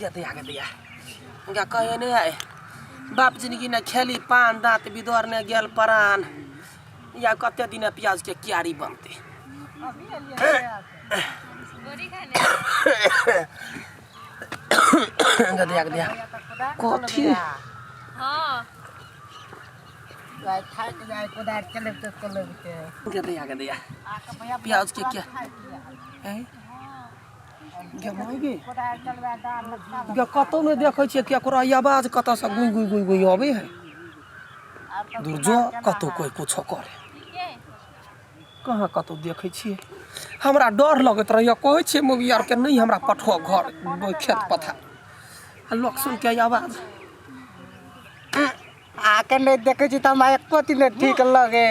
जते आगे दिया क्या कहे नहीं है बाप जिंदगी ने खेली पान दांत बिदर ने गेल परान या कते दिन प्याज के क्यारी बनते गदे आगे दिया कथी हां गदे आगे दिया प्याज के क्या कतौ में देखै छियै केकरो आवाज कतौ से गुई गुई गुई गुई आबै है दूर जो कतौ कोई कुछ करे कहाँ कतौ देखै छियै हमरा डर लगत रहैया कहै छियै मौगी आर के नहीं हमरा पठो घर खेत पथार लोक सुन के आवाज आके नहीं देखे छी त हमरा एको दिन ठीक लगे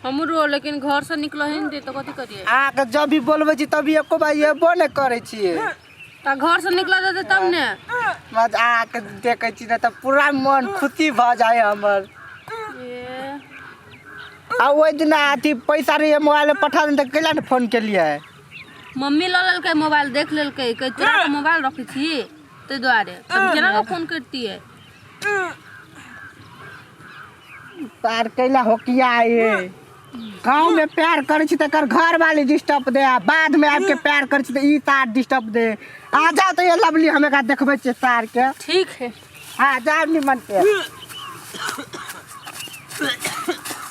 हमरो लेकिन घर से निकल ही नहीं दे तो कथि करिए आके जब भी बोलबे छी तभी एको बार येबो नहीं करे छिए त घर से निकल दे तब ने मज आके देखे छी त पूरा मन खुशी भ जाए हमर आ ओइ दिन आथी पैसा रे मोबाइल में पठा दे त केला ने फोन के लिए मम्मी ल लेलकै मोबाइल देख लेलकै कह तोरा के मोबाइल रखी छी ते द्वारे तब केना को फोन करती है पार कैला हो किया ये गांव में प्यार करे छी त कर घर वाली डिस्टर्ब दे बाद में आपके प्यार करे छी त ई तार डिस्टर्ब दे आ जाओ तो ये लवली हमें का देखबे छी तार के ठीक है हां जाओ निमन पे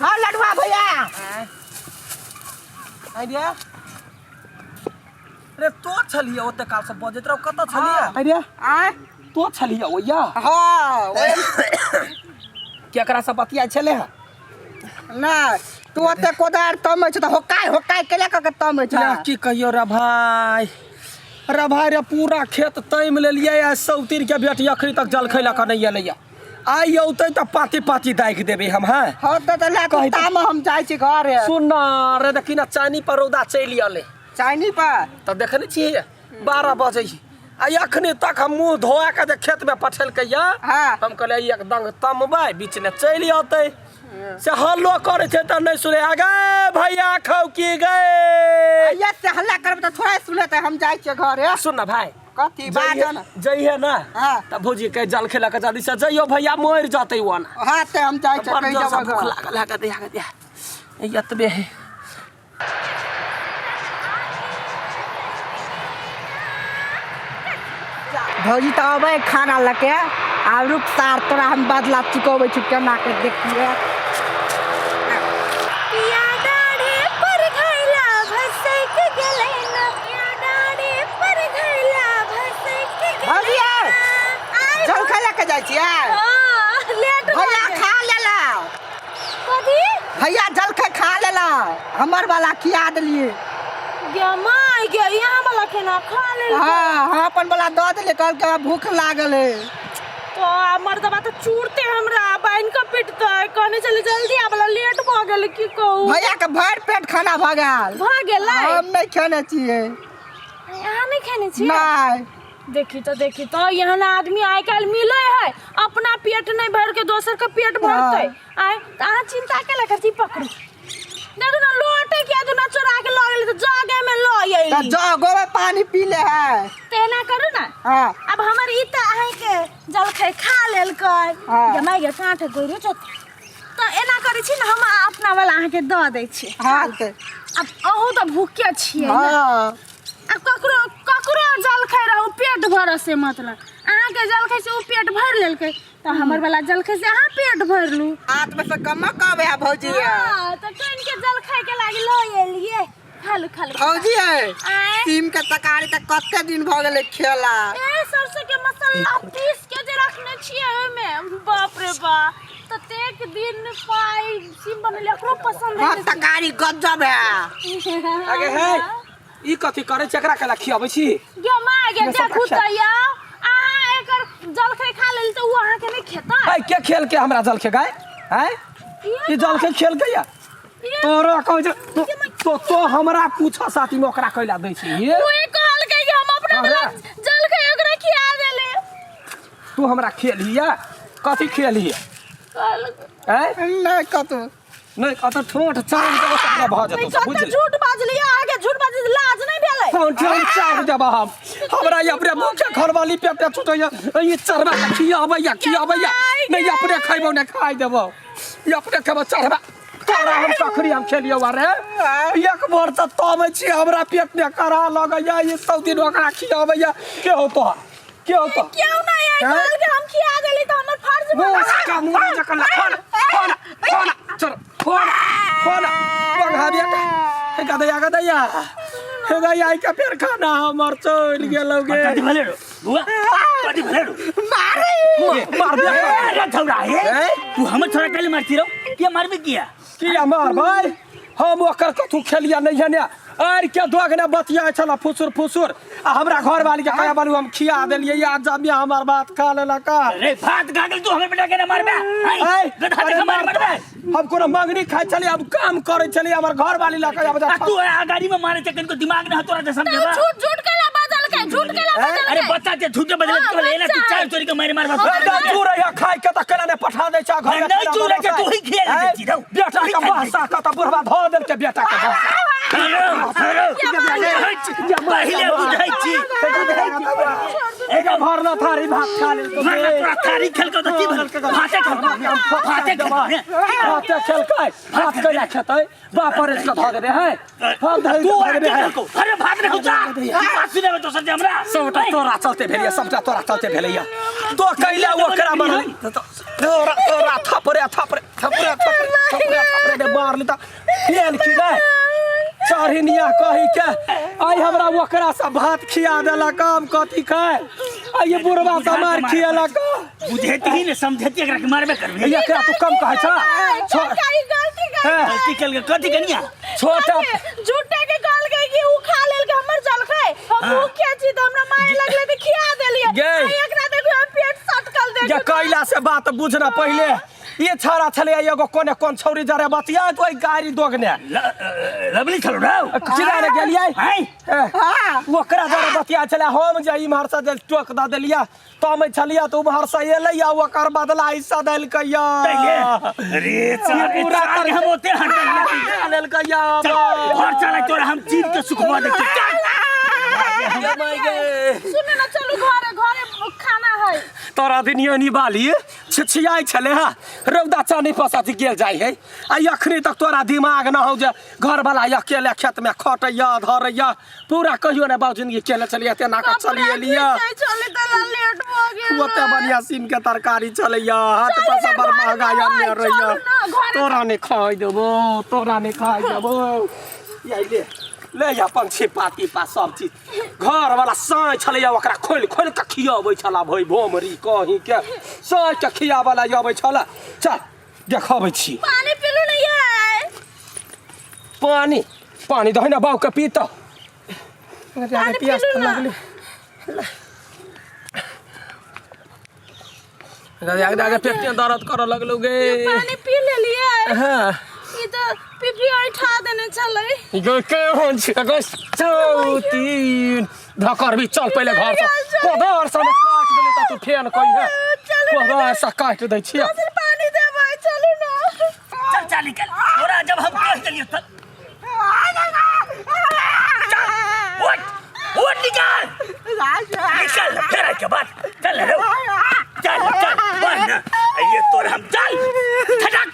हां लडवा भैया आइडिया रे तो छलिए ओते काल से बजत रहो कत छलिए अरे आ तो छलिए ओया हां केकरा से बतिया छले है ना तू ओते कोदार तम छ त होकाय होकाय केला क तम छ की कहियो रे भाई रे पूरा खेत तैम लेलिए आ सौतीर के बेटी अखरी तक जल खैला क नहीं एलैया आई औते त पाती पाती दाइक देबे हम हां हां त ला ताम हम जाय छी घर सुन ना रे देखिना चानी पर रौदा चली आले चाइनी पर त देखने छी 12 बजे आ अखनी तक हम मुंह धोआ के खेत में पठेल के या हम कहले एकदम तमबै बीच में चली आते से हल्लो करे छे त नहीं सुने आगे भैया खाओ की गए ये से हल्ला करब त थोड़ा सुने त हम जाय छी घर सुन ना भाई कथी बाजन जइहे ना त भौजी के जल खेला के जल्दी से जइयो भैया मोर जाते वन हां ते हम जाय छी कहि जब भूख लागल है के दे यतबे है भौजी त अबे खाना लके आ रुक तार तोरा हम बदला चुकोबै छु केना के देखिए पिया डाढ़े पर घैला भसै के गेलै ना पिया डाढ़े पर घैला भसै के गेलै भौजी जल खाला के जाय छी हां लेट भैया खा लेला कथि भैया जल खा लेला हमर वाला खिया देलिए गे माय गे यहाँ वाला खाना खा ले हां अपन वाला द देले कल के भूख लागल है तो मर्दबा तो चूरते हमरा बाइन का पिटता कहने चले जल्दी आबला लेट भ गेल की कहू भैया के भर पेट खाना भ गेल हम नहीं खाने छिए यहाँ नहीं खाने छिए नहीं देखी तो यहाँ ना आदमी आइ काल मिले है अपना पेट नहीं भर के दोसर का पेट भरते आय अहाँ चिंता के लगे छी पकड़ू देखो ना लोटे के दू ना चोरा के ल गेल त जगे में ल आइली त जगो में पानी पी ले है तेना करू ना हां अब हमर ई त आइ के जलखै खा लेल कै जमाई के कांठ गोइरो छ त एना करै छी ना हम अपना वाला अहाँ के द दै छी हां त अब अहू त भूखे छियै हां अब ककरो जलखै रहू पेट भर से मतलब अहाँ के जलखै से उ पेट भर लेलकै त हमर वाला जलखै से अहाँ पेट भरलू हाथ में से कम कहबे है भौजी हां त कइन के जलखै के लागि ल एलिए खालू भौजी टीम के तकारी त कते दिन भ गेले खेला ए सरसों के मसाला पीस के जे रखने छियै ओमे बाप रे बा ततेक दिन पाई सिम बनले एकरो पसंद है तकारी गजब है आगे है ई कथि करे चकरा केला खियाबै छी गे माय गे देखू त या अहाँ एकर जलखै खा लेल त उ अहाँ के नहीं खेता भाई के खेल के हमरा जलखै गाय हैं ई जलखै खेल के या तोरा कहै तो हमरा पूछा साथी में ओकरा कैला दै छी ये ओए कहल के हम अपना वाला जलखै ओकरा खिया देले तू हमरा खेलिया कथि खेलिए हैं नहीं कतो नहीं कतो ठोठ चार जगह भ जतो बुझ झूठ बाजलिया आगे झूठ बाज लाज नहीं भेलै ठोठ चार जगह हम हमरा ये अपने मुखे घर वाली पेट छुटैया ई चरबा खियाबैया नहीं अपने खइबो ने खाइ देबो ई अपने खेबो चरबा तोरा हम तखरी हम खेलियो रे एक बार त तमे छी हमरा पेट में करा लगैया ई सब दिन ओकरा खियाबैया के होतो क्यों नहीं है कल के हम खिया देली त हमर फर्ज बा का मुंह जकला फोन चल फोन बंगा बेटा गदैया हे गैया के पेड़ खाना हमर चल गेलोगे कति भलेरो बुआ कति भलेरो मार बेटा छौरा हे तू हमर छोरा कले मारती रहो के मारबे किया मार भाई हम ओकर कथु खेलिया नहीं है ने आर के दोगने बतिया छला फुसुर आ हमरा घर वाली के कया बालू हम खिया देलिए आज जब हमर बात खा लेला का अरे भात गागल तू हमर बेटा के न मारबे गधा के मारबे हम कोनो मंगनी खाइ छली अब काम करे छली हमर घर वाली ला कया तू आ गाड़ी में मारे चकन को दिमाग न तोरा से समझबा झूठ केला बदल के झूठ केला बदल अरे बच्चा ते झूठ बदल के लेना तू चार चोरी के मार तू रहिया खाइ के त केला ने पठा दे छा घर नहीं तू रे के तू ही खेल देती रहो बेटा के भाषा का त बुढ़वा ध देल के बेटा के पहिले बुझाइ छी एका भरना थारी भात खा ले तो तोरा थारी खेल के की भरल के भाते खेल के भात कइला खेतै बापर इसका ध दे है फल धइ तू अरे भात ने जा सुने में तो सर हमरा सबटा तोरा चलते भेलिया सबटा तोरा चलते भेलिया तो कइला ओकरा बनल तोरा थपरे दे मार लेता फेल की गए चढ़निया कही के आई हमरा ओकरा से भात खिया देला काम कथी खाए आ ये बुढ़वा से मार खियाला का बुझेती ही ने समझेती एकरा के मारबे करबे एकरा तू कम कहै छ गलती कल के कथी कनिया छोटा झूठे के गाल गई कि उ खा लेल के हमर जल खाए हम उ के छी त हमरा मार लगले त खिया देलिए एकरा देखो पेट सटकल देख ये कैला से बात बुझना पहले ये छाड़ा छले एगो कोने कोन छौरी जरे बतिया तो गाड़ी दोगने लवली छलो ना किरा रे गेलियै हां ओकरा जरे बतिया छले हम जे इमहर से टोक द देलिया तमे छलिया तो उमहर से एलैया ओकर बदला हिस्सा देल कया अरे पूरा कर हम ओते हट लेल कया घर चला तोरा हम चीन के सुखवा दे सुन ना चलू घरे खाना है तोरा दिन यनी बाली छिछियाई छले हा रौदा चानी पसाती गेल जाय है आ अखनी तक तोरा दिमाग न हो जे घर वाला अकेले खेत में खटैया धरैया पूरा कहियो ने बाबू जिंदगी केले चलिए तेना का चलिए लिया चले त लेट हो गेल ओते बढ़िया सीम के तरकारी चलैया हाथ पैसा बड़ महंगा या रहिया तोरा ने खाइ देबो ये ले जा पंछी पाती पा सब चीज घर वाला साँय छलैया ओकरा खोल के खियाबै छला भई भोमरी कहीं के साँय के खियाबला आबै छला चल देखाबै छी पानी पीलू नहीं है पानी दही ना बाऊ के पीता पियास त लागले आगे पेट में दर्द कर लगलो गे पानी पी ले लिए हां ई तो पिपी उठा देने चलै गो के होन छ गो चौतीन धकर भी चल पहले घर से कोदर से काट देले त तू फेन कहि है कोदर से काट दै छी फिर पानी देबै चलू ना चल निकल तोरा जब हम कह देलियो त उठ निकल फिर के बाद चल रे चल बन ये तोरा हम चल हटक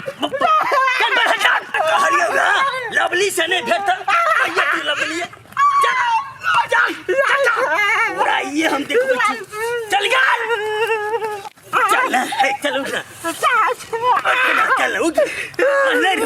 चल हटक कहलियो ना लवली से नहीं भेट ये तू लवली चल पूरा ये हम देखबै छी चल चल उठ चल उठ नहीं